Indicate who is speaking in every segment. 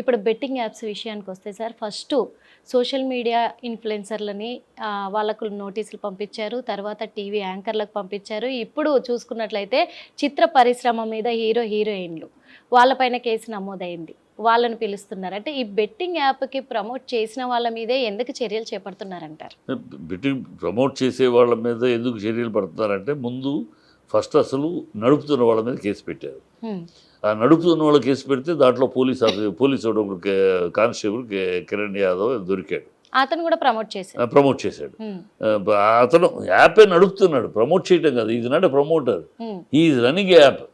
Speaker 1: ఇప్పుడు betting apps విషయానికి వస్తే సార్, ఫస్ట్ సోషల్ మీడియా ఇన్ఫ్లుయెన్సర్లని వాళ్ళకు నోటీసులు పంపించారు, తర్వాత టీవీ యాంకర్లకు పంపించారు. ఇప్పుడు చూసుకున్నట్లయితే చిత్ర పరిశ్రమ మీద హీరోయిన్లు వాళ్ళపైన కేసు నమోదైంది, వాళ్ళని పిలుస్తున్నారు. అంటే ఈ బెట్టింగ్ యాప్కి ప్రమోట్ చేసిన వాళ్ళ మీదే ఎందుకు చర్యలు చేపడుతున్నారంటారు?
Speaker 2: బెట్టింగ్ ప్రమోట్ చేసే వాళ్ళ మీద ఎందుకు చర్యలు పడుతున్నారంటే, ముందు ఫస్ట్ అసలు నడుపుతున్న వాళ్ళ మీద కేసు పెట్టారు. ఆ నడుపుతున్న వాళ్ళ కేసు పెడితే దాంట్లో పోలీసు కానిస్టేబుల్ కిరణ్ యాదవ్ దొరికాడు.
Speaker 1: అతను కూడా ప్రమోట్ చేశాడు.
Speaker 2: అతను యాపే నడుపుతున్నాడు, ప్రమోట్ చేయటం కాదు. Is not a promoter, is running app.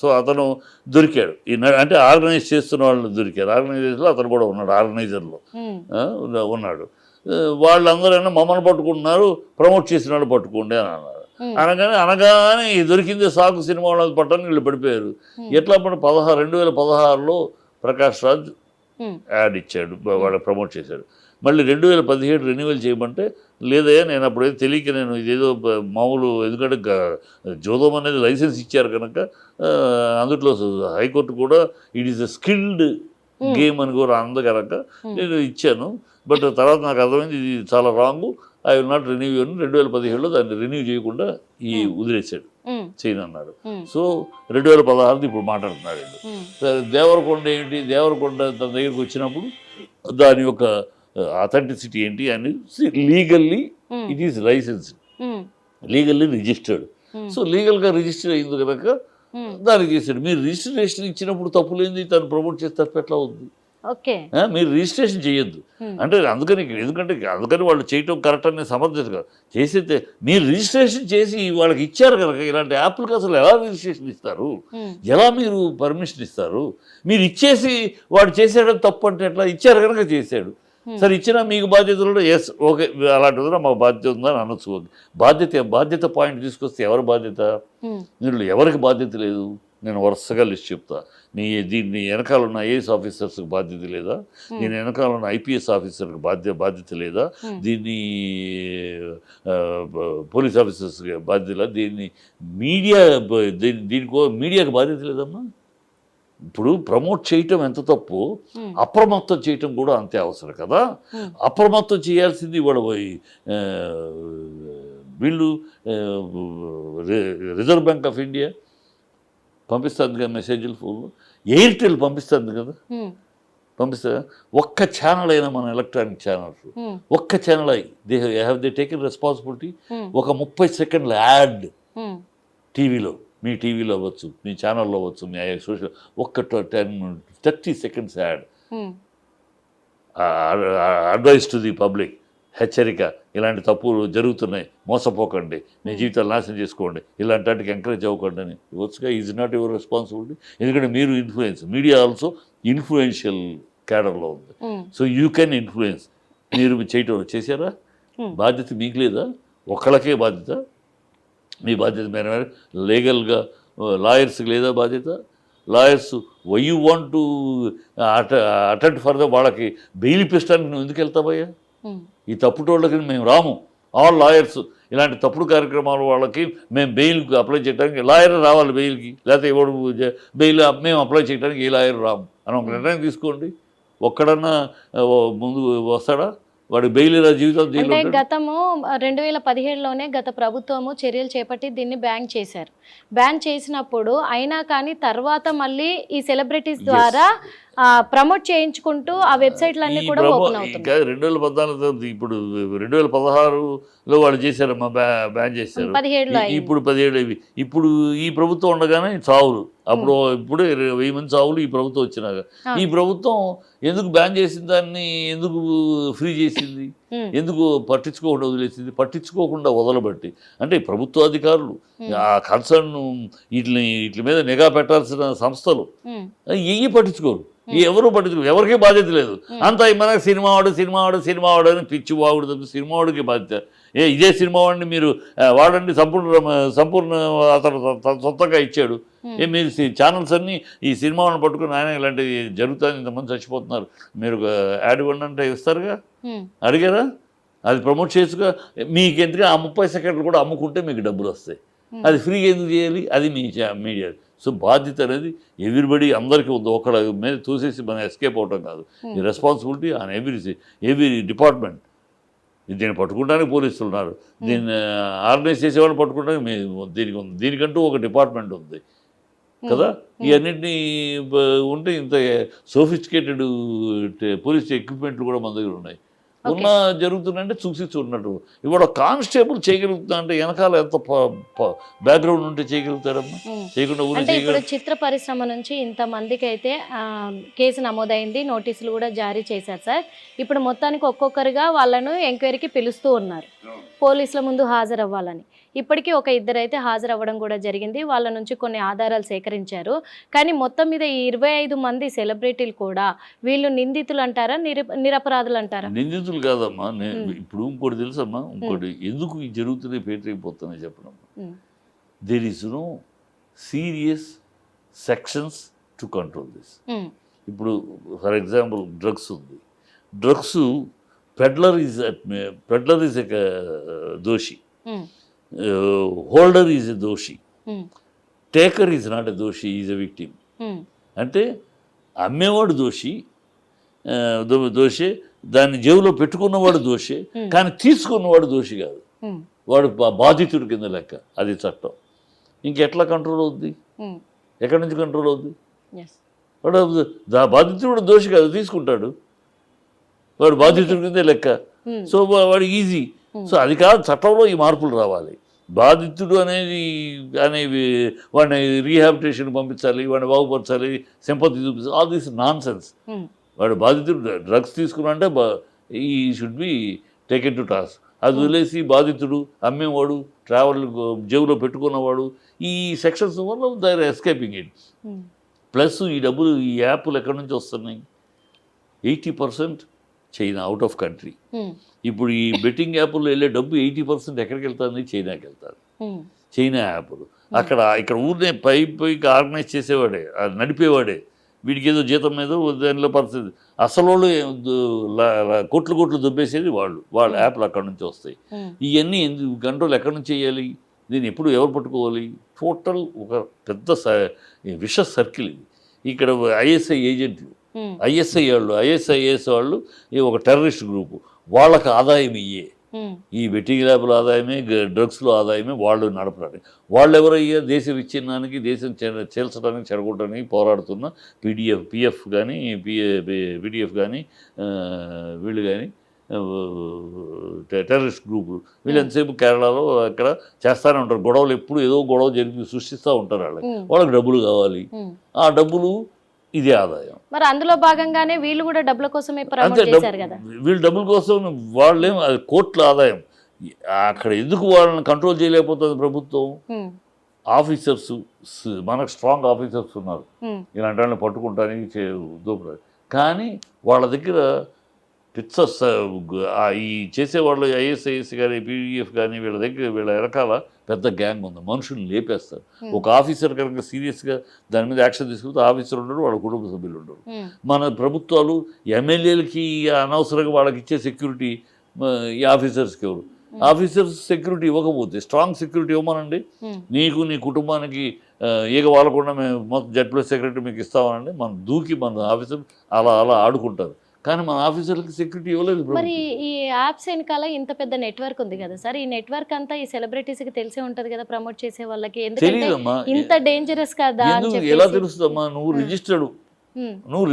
Speaker 2: So అతను దొరికాడు. అంటే ఆర్గనైజ్ చేస్తున్న వాళ్ళు దొరికారు. ఆర్గనైజేషన్లో అతను కూడా ఉన్నాడు, ఆర్గనైజర్లో ఉన్నాడు. వాళ్ళందరూ మమ్మల్ని పట్టుకుంటున్నారు, ప్రమోట్ చేసిన వాళ్ళు పట్టుకోండి అని అన్నారు. అనగానే దొరికింది సాకు సినిమా వాళ్ళని పట్టని వీళ్ళు పడిపోయారు. ఎట్లా 2016లో ప్రకాష్ రాజ్ యాడ్ ఇచ్చాడు, వాడు ప్రమోట్ చేశాడు. మళ్ళీ 2017 రెన్యువల్ చేయమంటే లేదయ్యా, నేను అప్పుడు తెలియక నేను ఇదేదో మామూలు, ఎందుకంటే జోదం అనేది లైసెన్స్ ఇచ్చారు కనుక అందులో హైకోర్టు కూడా it is a skilled game అని కూడా అంద కనుక నేను ఇచ్చాను. బట్ తర్వాత నాకు అర్థమైంది ఇది చాలా wrong, I will not renew అని 2017లో దాన్ని రెన్యూ చేయకుండా వదిలేశాడు, చేయనన్నాడు. సో 2016 ఇప్పుడు మాట్లాడుతున్నాడు. దేవరకొండ ఏంటి, దేవరకొండ తన దగ్గరికి వచ్చినప్పుడు దాని యొక్క అథెంటిసిటీ ఏంటి అని legally it is licensed, legally registered. So లీగల్గా రిజిస్టర్ అయింది కనుక దానికి చేశాడు. మీరు రిజిస్ట్రేషన్ ఇచ్చినప్పుడు తప్పులేంది, తను ప్రమోట్ చేస్తే తప్పు ఎట్లా ఉంది? మీరు రిజిస్ట్రేషన్ చేయొద్దు అంటే అందుకని వాళ్ళు చేయటం కరెక్ట్ అని సమర్థించదు. చేసేది మీరు రిజిస్ట్రేషన్ చేసి వాళ్ళకి ఇచ్చారు కనుక, ఇలాంటి యాప్లకు అసలు ఎలా రిజిస్ట్రేషన్ ఇస్తారు, ఎలా మీరు పర్మిషన్ ఇస్తారు? మీరు ఇచ్చేసి వాడు చేసాడని తప్పు అంటే ఎట్లా? ఇచ్చారు కనుక చేశాడు, సరే ఇచ్చినా మీకు బాధ్యతలు ఎస్ ఓకే అలాంటిది మాకు బాధ్యత ఉందని అనొచ్చు. బాధ్యత పాయింట్ తీసుకొస్తే ఎవరి బాధ్యత? మీరు ఎవరికి బాధ్యత లేదు? నేను వరుసగా లిస్ట్ చెప్తా. దీన్ని వెనకాల ఉన్న ఐఏఎస్ ఆఫీసర్స్కి బాధ్యత లేదా? దీని వెనకాల ఉన్న ఐపీఎస్ ఆఫీసర్కి బాధ్యత లేదా? దీన్ని పోలీస్ ఆఫీసర్స్కి బాధ్యత లేదా? దీన్ని మీడియాకి బాధ్యత లేదమ్మా. ఇప్పుడు ప్రమోట్ చేయటం ఎంత తప్పు, అప్రమత్తం చేయటం కూడా అంతే అవసరం కదా. అప్రమత్తం చేయాల్సింది వీళ్ళు రిజర్వ్ బ్యాంక్ ఆఫ్ ఇండియా పంపిస్తుంది కదా మెసేజ్లు, ఫోన్లు ఎయిర్టెల్ పంపిస్తుంది కదా, పంపిస్తుంది. ఒక్క ఛానల్ అయినా మన ఎలక్ట్రానిక్ ఛానల్స్ ఒక్క ఛానల్ దే టేకెన్ రెస్పాన్సిబిలిటీ. ఒక 30 సెకండ్ల యాడ్ టీవీలో, మీ టీవీలో అవ్వచ్చు, మీ ఛానల్లో అవ్వచ్చు, మీ సోషల్ ఒక్క 30 seconds add, advice to the public, హెచ్చరిక, ఇలాంటి తప్పులు జరుగుతున్నాయి, మోసపోకండి, మీ జీవితాలు నాశనం చేసుకోండి, ఇలాంటి వాటికి ఎంకరేజ్ అవ్వకండి అని ఇవ్వచ్చుగా. Is not your responsibility. ఎందుకంటే మీరు మీడియా ఆల్సో ఇన్ఫ్లుయెన్షియల్ క్యాడర్లో ఉంది. So you can influence. మీరు చేశారా? బాధ్యత మీకు లేదా? ఒక్కళ్ళకే బాధ్యత. మీ బాధ్యత మేర లీగల్గా లాయర్స్కి లేదా బాధ్యత? Lawyers why you want to attend for వాళ్ళకి బెయిల్ ఇప్పించడానికి నువ్వు ఎందుకు వెళ్తావయ్యా? ఈ తప్పుటోళ్ళకి మేము రాము. ఆల్ లాయర్స్ ఇలాంటి తప్పుడు కార్యక్రమాల వాళ్ళకి మేము బెయిల్కి అప్లై చేయడానికి లాయర్ రావాలి బెయిల్కి, లేకపోతే ఎవడు బెయిల్ మేము అప్లై చేయడానికి ఏ లాయర్ రాము అని ఒక నిర్ణయం తీసుకోండి. ఒక్కడన్నా ముందు వస్తాడా? వాడి బెయిల్ ఇలా జీవితం
Speaker 1: అంటే గతము 2017లోనే గత ప్రభుత్వము చర్యలు చేపట్టి దీన్ని బ్యాన్ చేశారు. బ్యాన్ చేసినప్పుడు అయినా కానీ తర్వాత మళ్ళీ ఈ సెలబ్రిటీస్ ద్వారా ప్రమోట్ చేయించుకుంటూ ఆ వెబ్సైట్లన్నీ కూడా ఓపెన్ అవుతున్నాయి.
Speaker 2: 2014 ఇప్పుడు 2016లో వాళ్ళు చేశారమ్మా, బ్యాన్ చేశారు.
Speaker 1: 17లో
Speaker 2: ఇప్పుడు 17 ఇప్పుడు ఈ ప్రభుత్వం ఉండగానే చావులు, ఇప్పుడు 1000 మంది చావులు ఈ ప్రభుత్వం వచ్చినాక. ఈ ప్రభుత్వం ఎందుకు బ్యాన్ చేసిన దాన్ని ఎందుకు ఫ్రీ చేసింది? ఎందుకు పట్టించుకోకుండా వదిలేసింది? పట్టించుకోకుండా వదలబట్టి అంటే ప్రభుత్వ అధికారులు, ఆ కన్సర్న్ వీటి మీద నిఘా పెట్టాల్సిన సంస్థలు పట్టించుకోరు. ఎవరు పట్టించుకోరు, ఎవరికీ బాధ్యత లేదు. అంతా మనకు సినిమా వాడు అని పిచ్చి వాడు తప్ప సినిమా వాడికి బాధ్యత. ఇదే సినిమా వాడిని మీరు వాడండి, సంపూర్ణ అతను సొంతంగా ఇచ్చాడు. మీరు ఛానల్స్ అన్నీ ఈ సినిమా వాడిని పట్టుకుని ఆయన ఇలాంటివి జరుగుతుంది, ఇంతమంది చచ్చిపోతున్నారు, మీరు యాడ్ ఇవ్వండి అంటే ఇస్తారుగా? అడిగారా? అది ప్రమోట్ చేసుగా. మీకు ఎందుకు ఆ 30 సెకండ్లు కూడా అమ్ముకుంటే మీకు డబ్బులు వస్తాయి. అది ఫ్రీగా ఎందుకు చేయాలి? అది మీ మీడియా. సో బాధ్యత అనేది ఎవ్రీబడి అందరికీ ఉంది. ఒకళ్ళ మీద తోసేసి మనం ఎస్కేప్ అవటం కాదు. ఈ రెస్పాన్సిబిలిటీ ఆన్ ఎవ్రీ డిపార్ట్మెంట్. దీన్ని పట్టుకోవడానికి పోలీసులు ఉన్నారు, దీన్ని ఆర్గనైజ్ చేసేవాళ్ళు పట్టుకోవడానికి దీనికి ఉంది, దీనికంటూ ఒక డిపార్ట్మెంట్ ఉంది కదా. ఇవన్నింటినీ ఉంటే ఇంత సోఫిస్టికేటెడ్ పోలీస్ ఎక్విప్మెంట్లు కూడా మన దగ్గర ఉన్నాయి. ఉన్న జరుగుతుందంటే చూసి చూడనట్టు. ఇవాళ కానిస్టేబుల్ చేయగలుగుతా అంటే వెనకాల ఎంత బ్యాక్గ్రౌండ్ ఉంటే చేయగలుగుతారమ్మా? చేయకుండా
Speaker 1: అంటే ఇప్పుడు చిత్ర పరిశ్రమ నుంచి ఇంతమందికి అయితే కేసు నమోదైంది, నోటీసులు కూడా జారీ చేశారు సార్. ఇప్పుడు మొత్తానికి ఒక్కొక్కరుగా వాళ్ళను ఎంక్వైరీకి పిలుస్తూ ఉన్నారు, పోలీసుల ముందు హాజరవ్వాలని. ఇప్పటికీ ఒక ఇద్దరు అయితే హాజరవ్వడం కూడా జరిగింది, వాళ్ళ నుంచి కొన్ని ఆధారాలు సేకరించారు. కానీ మొత్తం మీద ఈ 25 మంది సెలబ్రిటీలు కూడా వీళ్ళు నిందితులు అంటారా, నిరపరాధులు అంటారా?
Speaker 2: నిందితులు కాదమ్మా. ఇప్పుడు ఇంకోటి తెలుసమ్మా, ఇంకోటి ఎందుకు ఈ జరుగుతున్నాయి పేటరైపోతున్నాయి చెప్పనమ్మా. There is no serious sections to control this. ఇప్పుడు ఫర్ ఎగ్జాంపుల్ డ్రగ్స్ ఉంది. డ్రగ్స్ పెడ్లర్ ఈజ్ ఎ దోషి, హోల్డర్ ఈజ్ ఎ దోషి, టేకర్ ఈజ్ నాట్ ఎ దోషి, ఈజ్ ఎ విక్టిమ్. అంటే అమ్మేవాడు దోషి, దోషే, దాన్ని జేబులో పెట్టుకున్నవాడు దోషే, కానీ తీసుకున్నవాడు దోషి కాదు, వాడు బాధితుడి కింద లెక్క. అది చట్టం. ఇంకెట్లా కంట్రోల్ అవుద్ది? ఎక్కడి నుంచి కంట్రోల్ అవుద్ది? వాడు బాధితుడు దోషి కాదు, తీసుకుంటాడు, వాడు బాధితుడి కిందే లెక్క. సో వాడు ఈజీ. సో అది కాదు, చట్టంలో ఈ మార్పులు రావాలి. బాధితుడు అనేవి వాడిని రీహాబిలిటేషన్ పంపించాలి, వాడిని బాగుపరచాలి, సింపతి చూపించాలి. All this non sense. వాడు బాధితుడు డ్రగ్స్ తీసుకున్నంటే ఈ should be taken to task. అది వదిలేసి బాధితుడు, అమ్మేవాడు, ట్రావెల్ జేబులో పెట్టుకున్నవాడు, ఈ సెక్షన్స్ వల్ల they are escaping it. Plus ఈ డబ్బులు, ఈ యాప్లు ఎక్కడి నుంచి వస్తున్నాయి? 80% చైనా, అవుట్ ఆఫ్ కంట్రీ. ఇప్పుడు ఈ బెట్టింగ్ యాప్లో వెళ్ళే డబ్బు 80% ఎక్కడికి వెళ్తుంది? చైనాకి వెళ్తారు. చైనా యాప్లు ఇక్కడ ఊరినే పైకి ఆర్గనైజ్ చేసేవాడే, నడిపేవాడే, వీడికి ఏదో జీతం మీద దానిలో పరిస్థితి. అసలు వాళ్ళు కోట్లు దుబ్బేసేది వాళ్ళ యాప్లు అక్కడి నుంచి వస్తాయి. ఇవన్నీ కంట్రోల్ ఎక్కడి నుంచి చేయాలి? దీన్ని ఎప్పుడు ఎవరు పట్టుకోవాలి? టోటల్ ఒక పెద్ద విష సర్కిల్ ఇది. ఇక్కడ ఐఎస్ఐ ఏజెంట్లు, ఐఎస్ఐఎస్ వాళ్ళు ఒక టెర్రరిస్ట్ గ్రూపు, వాళ్ళకి ఆదాయం ఇయ్యే, ఈ బెట్టింగ్ ల్యాబ్ల ఆదాయమే, డ్రగ్స్లో ఆదాయమే వాళ్ళు నడపడానికి. వాళ్ళు ఎవరయ్యా? దేశ విచ్ఛిన్నానికి, దేశం చేల్చడానికి, చెడగొట్టడానికి పోరాడుతున్న పిఎఫ్ కానీ, పిడిఎఫ్ కానీ, వీళ్ళు కానీ టెర్రరిస్ట్ గ్రూపులు. వీళ్ళు ఎంతసేపు కేరళలో అక్కడ చేస్తూనే ఉంటారు గొడవలు. ఎప్పుడు ఏదో గొడవ జరిపి సృష్టిస్తూ ఉంటారు. వాళ్ళకి డబ్బులు కావాలి, ఆ డబ్బులు ఇదే ఆదాయం.
Speaker 1: మరి అందులో భాగంగానే వీళ్ళు కూడా డబ్బుల కోసమే ప్రమోట్ చేశారు కదా.
Speaker 2: వీళ్ళు డబ్బుల కోసం, వాళ్ళేం అది కోట్ల ఆదాయం. అక్కడ ఎందుకు వాళ్ళని కంట్రోల్ చేయలేకపోతుంది ప్రభుత్వం? ఆఫీసర్స్, మనకు స్ట్రాంగ్ ఆఫీసర్స్ ఉన్నారు, ఇలాంటి వాళ్ళని పట్టుకుంటానికి దూపరాదు. కానీ వాళ్ళ దగ్గర పిక్చర్స్, ఈ చేసేవాళ్ళు ఐఎస్ఐఎస్ కానీ, పీడిఎఫ్ కానీ, వీళ్ళ వెనకాల పెద్ద గ్యాంగ్ ఉంది. మనుషులు లేపేస్తారు. ఒక ఆఫీసర్ కనుక సీరియస్గా దాని మీద యాక్షన్ తీసుకుంటే ఆఫీసర్ ఉండరు, వాళ్ళ కుటుంబ సభ్యులు ఉండరు. మన ప్రభుత్వాలు ఎమ్మెల్యేలకి అనవసరంగా వాళ్ళకి ఇచ్చే సెక్యూరిటీ ఈ ఆఫీసర్స్కి ఎవరు? ఆఫీసర్స్ సెక్యూరిటీ ఇవ్వకపోతే, స్ట్రాంగ్ సెక్యూరిటీ ఇవ్వమనండి, నీకు నీ కుటుంబానికి ఈగ వాళ్ళకుండా మేము మొత్తం జెడ్+ సెక్రటరీ మీకు ఇస్తామనండి. మన మన ఆఫీసర్ అలా ఆడుకుంటారు. కానీ మన ఆఫీసర్లకి సెక్యూరిటీ ఇవ్వలేదు.
Speaker 1: మరి ఈ యాప్స్ వెనకాల ఇంత పెద్ద నెట్వర్క్ ఉంది కదా సార్, ఈ నెట్వర్క్ అంతా ఈ సెలబ్రిటీస్కి తెలిసే ఉంటది కదా, ప్రమోట్ చేసే వాళ్ళకి. ఎందుకంటే ఇంత డేంజరస్ కదా అని చెప్పి.
Speaker 2: ఎలా తెలుస్తుందమ్మా? నువ్వు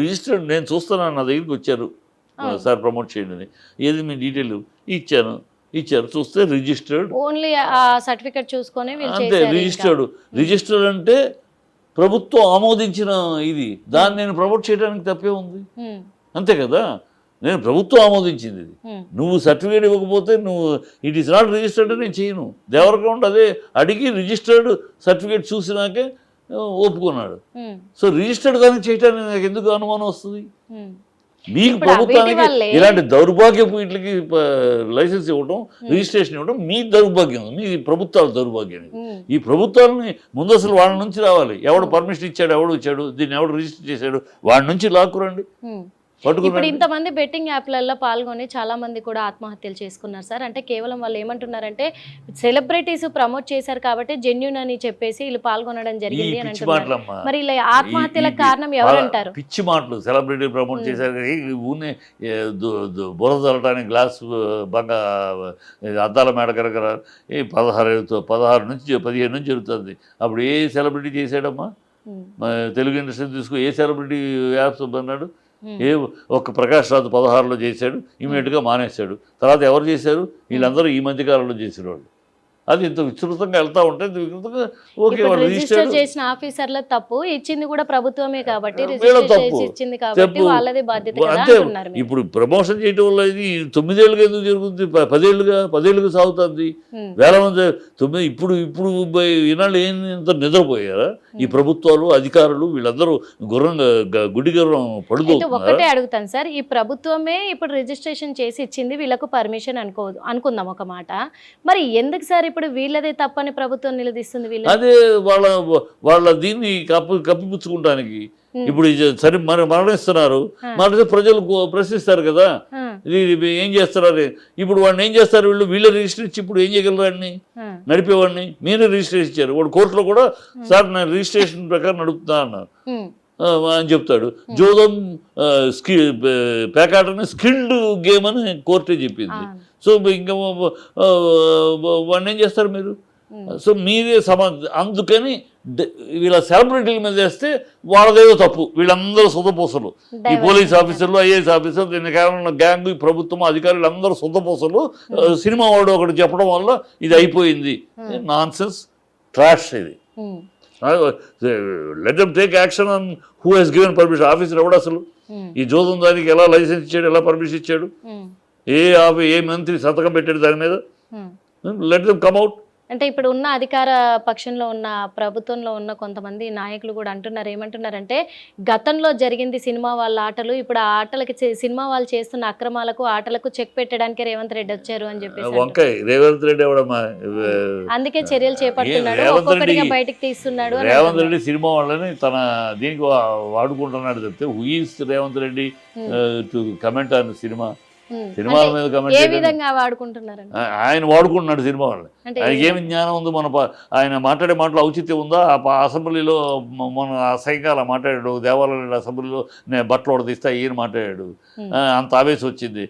Speaker 2: రిజిస్టర్డ్ నేను చూస్తున్నాను, నా దగ్గరికి వచ్చారు సార్ ప్రమోట్ చేయండి అని. ఏది మీ డీటెయిల్ ఇచ్చారు, చూస్తే రిజిస్టర్డ్,
Speaker 1: ఓన్లీ ఆ సర్టిఫికెట్ చూసుకొని
Speaker 2: అంతే. రిజిస్టర్డ్ అంటే ప్రభుత్వం ఆమోదించిన ఇది, దాన్ని నేను ప్రమోట్ చేయడానికి తప్పే ఉంది, అంతే కదా. నేను ప్రభుత్వం ఆమోదించింది ఇది, నువ్వు సర్టిఫికేట్ ఇవ్వకపోతే నువ్వు ఇట్ ఈస్ నాట్ రిజిస్టర్డ్ నేను చేయను. దేవరకౌండ్ అదే అడిగి రిజిస్టర్డ్ సర్టిఫికేట్ చూసినాకే ఒప్పుకున్నాడు. సో రిజిస్టర్డ్ దానికి చేయడానికి నాకు ఎందుకు అనుమానం వస్తుంది? మీకు ప్రభుత్వానికి ఇలాంటి దౌర్భాగ్యపు వీటికి లైసెన్స్ ఇవ్వడం, రిజిస్ట్రేషన్ ఇవ్వడం మీ దౌర్భాగ్యం, మీ ప్రభుత్వాల దౌర్భాగ్యం. ఈ ప్రభుత్వాలని ముందు అసలు వాళ్ళ నుంచి రావాలి. ఎవడు పర్మిషన్ ఇచ్చాడు, ఎవడు ఇచ్చాడు, దీన్ని ఎవడు రిజిస్టర్ చేశాడు, వాడి నుంచి లాక్కురండి.
Speaker 1: ఇప్పుడు
Speaker 2: పట్టుకున్నాడు.
Speaker 1: ఇంతమంది బెట్టింగ్ యాప్లలో పాల్గొని చాలా మంది కూడా ఆత్మహత్యలు చేసుకున్నారు సార్. అంటే కేవలం వాళ్ళు ఏమంటున్నారంటే సెలబ్రిటీస్ ప్రమోట్ చేశారు కాబట్టి జెన్యూన్ అని చెప్పేసి వీళ్ళు పాల్గొనడం
Speaker 2: ఈ
Speaker 1: జరిగింది అని
Speaker 2: పిచ్చి
Speaker 1: అంటున్నారు.
Speaker 2: మాటలమ్మా,
Speaker 1: మరి ఇలా ఆత్మహత్యలకు
Speaker 2: ఈ
Speaker 1: కారణం ఎవరంటారు?
Speaker 2: పిచ్చి మాటలు. సెలబ్రిటీ ప్రమోట్ చేశారు కానీ ఊనే బురద చల్లటానికి గ్లాస్ బాగా అద్దాల మేడ కరకర 16 నుంచి 15 నుంచి జరుగుతుంది. అప్పుడు ఏ సెలబ్రిటీ చేశాడమ్మా? తెలుగు ఇండస్ట్రీ తీసుకో, ఏ సెలబ్రిటీ యాప్స్ అన్నాడు? ఏ ఒక్క ప్రకాష్ రాజు 16లో చేశాడు, ఇమీడియట్గా మానేశాడు. తర్వాత ఎవరు చేశారు? వీళ్ళందరూ ఈ మధ్యకాలంలో చేసిన వాళ్ళు. అది ఇంత విస్తృతంగా వెళ్తా ఉంటే విస్తృతంగా ఓకే
Speaker 1: ఇప్పుడు
Speaker 2: వాళ్ళు
Speaker 1: రిజిస్టర్ చేసిన ఆఫీసర్ల తప్పు, ఇచ్చింది కూడా ప్రభుత్వమే కాబట్టి
Speaker 2: వీళ్ళ
Speaker 1: రిజిస్టర్
Speaker 2: తప్పు.
Speaker 1: చేసి ఇచ్చింది కాబట్టి
Speaker 2: చెప్పు.
Speaker 1: వాళ్ళదే బాధ్యత కదా
Speaker 2: అంతే.
Speaker 1: అంటున్నారు మీరు.
Speaker 2: ఇప్పుడు ప్రమోషన్ చేయటం వల్ల ఇది 9 ఏళ్ళుగా ఎందుకు జరుగుతుంది? 10 ఏళ్ళుగా సాగుతుంది. వేల మంది ఇప్పుడు ఈనాళ్ళు ఇంత నిద్రపోయారా ఈ ప్రభుత్వాలు, అధికారులు? వీళ్ళందరూ గుడి గుర్రం
Speaker 1: అయితే
Speaker 2: పడుతున్నారు.
Speaker 1: ఒకటే అడుగుతాను సార్, ఈ ప్రభుత్వమే ఇప్పుడు రిజిస్ట్రేషన్ చేసి ఇచ్చింది, వీళ్ళకు పర్మిషన్ అనుకుందాం ఒక మాట. మరి ఎందుకు సార్ ఇప్పుడు వీళ్ళదే తప్పని ప్రభుత్వం నిలదీస్తుంది? వీళ్ళు
Speaker 2: అదే వాళ్ళ దీన్ని కప్పిపుచ్చుకుంటానికి ఇప్పుడు సరే మరణిస్తున్నారు, మరణిస్తే ప్రజలు ప్రశ్నిస్తారు కదా ఇది ఏం చేస్తున్నారు. ఇప్పుడు వాడిని ఏం చేస్తారు? వీళ్ళ రిజిస్టర్ ఇచ్చి ఇప్పుడు ఏం చేయగలరు? వాడిని నడిపేవాడిని మీరే రిజిస్ట్రేషన్ ఇచ్చారు. వాడు కోర్టులో కూడా సార్ నేను రిజిస్ట్రేషన్ ప్రకారం నడుపుతా అన్నారు అని చెప్తాడు. జోదం పేకాటని స్కిల్డ్ గేమ్ అని కోర్టే చెప్పింది. సో ఇంకా వాడిని ఏం చేస్తారు మీరు? సో మీరే అందుకని వీళ్ళ సెలబ్రిటీల మీద వేస్తే వాళ్ళదేదో తప్పు. వీళ్ళందరూ సొంతపూసలు, ఈ పోలీస్ ఆఫీసర్లు, ఐఏఎస్ ఆఫీసర్లు, దీని కారణంలో గ్యాంగ్, ఈ ప్రభుత్వం, అధికారులు అందరూ సొంతపూసలు. సినిమా వాడు ఒకటి చెప్పడం వల్ల ఇది అయిపోయింది. నాన్ సెన్స్, ట్రాష్ ఇది. Let them take action on who he's given permission. Officer ఎవడు అసలు? ఈ జోదం దానికి ఎలా లైసెన్స్ ఇచ్చాడు, ఎలా పర్మిషన్ ఇచ్చాడు? ఏ మంత్రి సంతకం పెట్టాడు దాని మీద? Let them come out.
Speaker 1: అంటే ఇప్పుడు ఉన్న అధికార పక్షంలో ఉన్న ప్రభుత్వంలో ఉన్న కొంతమంది నాయకులు కూడా అంటున్నారు, ఏమంటున్నారంటే గతంలో జరిగింది సినిమా వాళ్ళ ఆటలు, ఇప్పుడు ఆ ఆటలకి సినిమా వాళ్ళు చేస్తున్న అక్రమాలకు ఆటలకు చెక్ పెట్టడానికి రేవంత్ రెడ్డి వచ్చారు అని చెప్పేసి.
Speaker 2: వంకాయ రేవంత్ రెడ్డి ఎవడమ్మా?
Speaker 1: అందుకే చర్యలు చేపడుతున్నాడు, ఒక్కొక్కటిగా బయటకు తీస్తున్నాడు.
Speaker 2: రేవంత్ రెడ్డి సినిమా వాళ్ళని తన దీనికి వాడుకుంటున్నాడు చెప్తే who is Revanth Reddy to comment on cinema? సినిమాల మీద కమెంట్
Speaker 1: ఏ విధంగా వాడుకుంటున్నారు?
Speaker 2: ఆయన వాడుకుంటున్నాడు సినిమా వాళ్ళని. ఆయనకి ఏమి జ్ఞానం ఉంది? ఆయన మాట్లాడే మాటలు ఔచిత్యం ఉందా? అసెంబ్లీలో మన అసహ్యంగా అలా మాట్లాడాడు. దేవాలయం అసెంబ్లీలో నేను బట్టలు ఉడదీస్తా ఈయన మాట్లాడాడు. అంత ఆవేశం వచ్చింది.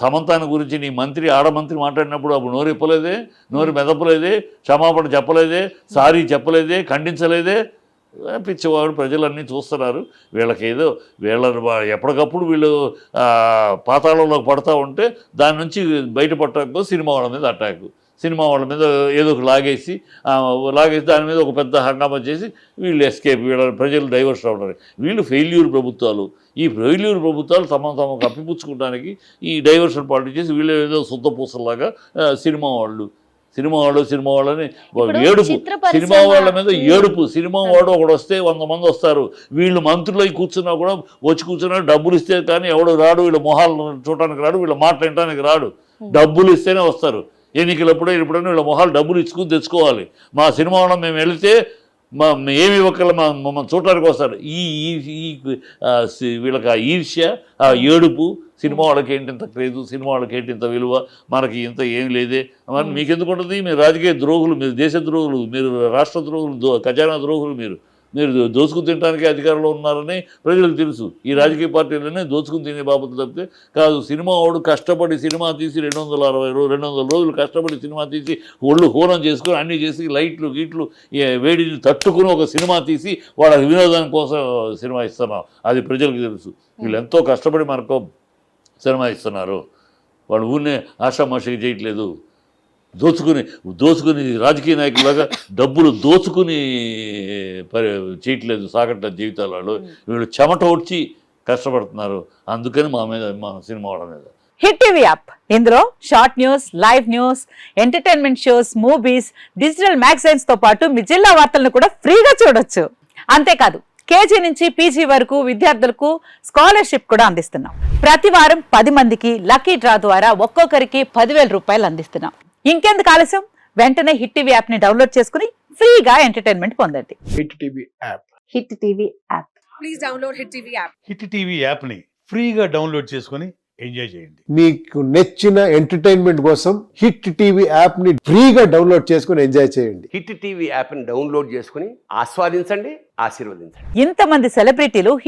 Speaker 2: సమంతాన్ని గురించి నీ మంత్రి, ఆడమంత్రి మాట్లాడినప్పుడు అప్పుడు నోరు ఇప్పలేదే, నోరు మెదపలేదే, క్షమాపణ చెప్పలేదే, సారీ చెప్పలేదే, ఖండించలేదే. పిచ్చివాడు. ప్రజలన్నీ చూస్తున్నారు. వీళ్ళకేదో ఎప్పటికప్పుడు వీళ్ళు పాతాళంలోకి పడతా ఉంటే దాని నుంచి బయటపడటం సినిమా వాళ్ళ మీద అటాక్, సినిమా వాళ్ళ మీద ఏదో ఒక లాగేసి దాని మీద ఒక పెద్ద హంగామా చేసి వీళ్ళు ఎస్కేప్, వీళ్ళ ప్రజలు డైవర్షన్ అవుతారు. వీళ్ళు ఫెయిల్యూర్ ప్రభుత్వాలు. ఈ ఫెయిల్యూర్ ప్రభుత్వాలు తమ కప్పిపుచ్చుకోవడానికి ఈ డైవర్షన్ పార్టీ చేసి వీళ్ళు ఏదో శుద్ధ పూసలాగా సినిమా వాళ్ళని ఏడుపు, సినిమా వాళ్ళ మీద ఏడుపు. సినిమా వాడు ఒకడు వస్తే 100 మంది వస్తారు. వీళ్ళు మంత్రులు అయి కూర్చున్నా కూడా వచ్చి కూర్చున్నా డబ్బులు ఇస్తే కానీ ఎవడు రాడు. వీళ్ళ మొహాలు చూడటానికి రాడు, వీళ్ళ మాటలు వినడానికి రాడు. డబ్బులు ఇస్తేనే వస్తారు. ఎన్నికలప్పుడే ఎప్పుడైనా వీళ్ళ మొహాలు డబ్బులు ఇచ్చుకుని తెచ్చుకోవాలి. మా సినిమా వాళ్ళని మేము వెళితే ఏమి ఇవ్వకల మమ్మల్ని చూడటానికి వస్తారు. వీళ్ళకి ఆ ఈర్ష్య, ఆ ఏడుపు, సినిమా వాళ్ళకి ఏంటి ఇంత క్రేజు, సినిమా వాళ్ళకి ఏంటి ఇంత విలువ, మనకి ఇంత ఏం లేదే. మరి మీకు ఎందుకు ఉంటుంది? మీరు రాజకీయ ద్రోహులు, మీరు దేశ ద్రోహులు, మీరు రాష్ట్ర ద్రోహులు, ఖజానా ద్రోహులు. మీరు దోచుకుని తినడానికి అధికారంలో ఉన్నారని ప్రజలకు తెలుసు. ఈ రాజకీయ పార్టీలనే దోచుకుని తినే బాబు తప్పితే కాదు. సినిమా వాడు కష్టపడి సినిమా తీసి 200 రోజులు కష్టపడి సినిమా తీసి ఒళ్ళు హోనం చేసుకొని అన్నీ చేసి లైట్లు గీట్లు వేడిని తట్టుకుని ఒక సినిమా తీసి వాళ్ళ వినోదాని కోసం సినిమా ఇస్తున్నాం. అది ప్రజలకు తెలుసు. వీళ్ళు ఎంతో కష్టపడి మనకు సినిమా ఇస్తున్నారు. వాళ్ళు ఊరినే ఆషామాషిగా చేయట్లేదు. దోచుకుని రాజకీయ నాయకులాగా డబ్బులు దోచుకుని చేయట్లేదు. సాగట్లేదు జీవితాలు. వాళ్ళు వీళ్ళు చెమట వచ్చి కష్టపడుతున్నారు. అందుకని మా సినిమా వాళ్ళ మీద.
Speaker 3: హిట్ టీవీ యాప్, ఇందులో short news, live news, entertainment shows, movies, digital magazines తో పాటు మీ జిల్లా వార్తలను కూడా ఫ్రీగా చూడొచ్చు. అంతేకాదు కేజీ నుంచి పీజీ వరకు విద్యార్థులకు స్కాలర్షిప్ కూడా అందిస్తున్నాం. ప్రతి వారం 10 మందికి లక్కీ డ్రా ద్వారా ఒక్కొక్కరికి 10,000 రూపాయలు అందిస్తున్నాం. ఇంకెందుకు ఆలస్యం? వెంటనే హిట్ టీవీ యాప్ ని డౌన్లోడ్ చేసుకుని ఫ్రీగా ఎంటర్టైన్మెంట్ పొందండి.
Speaker 4: Hit TV app.
Speaker 3: Hit TV app.
Speaker 4: please download Hit TV app.
Speaker 5: Hit TV యాప్ని ఫ్రీగా డౌన్లోడ్ చేసుకొని ఎంజాయ్ చేయండి.
Speaker 6: మీకు నచ్చిన ఎంటర్టైన్మెంట్ కోసం హిట్ టీవీ యాప్ ని ఫ్రీగా డౌన్లోడ్ చేసుకుని ఎంజాయ్ చేయండి.
Speaker 7: హిట్ టీవీ యాప్ని డౌన్లోడ్ చేసుకుని ఆస్వాదించండి, ఆశీర్వదించండి.
Speaker 3: ఇంతమంది సెలబ్రిటీలు హిట్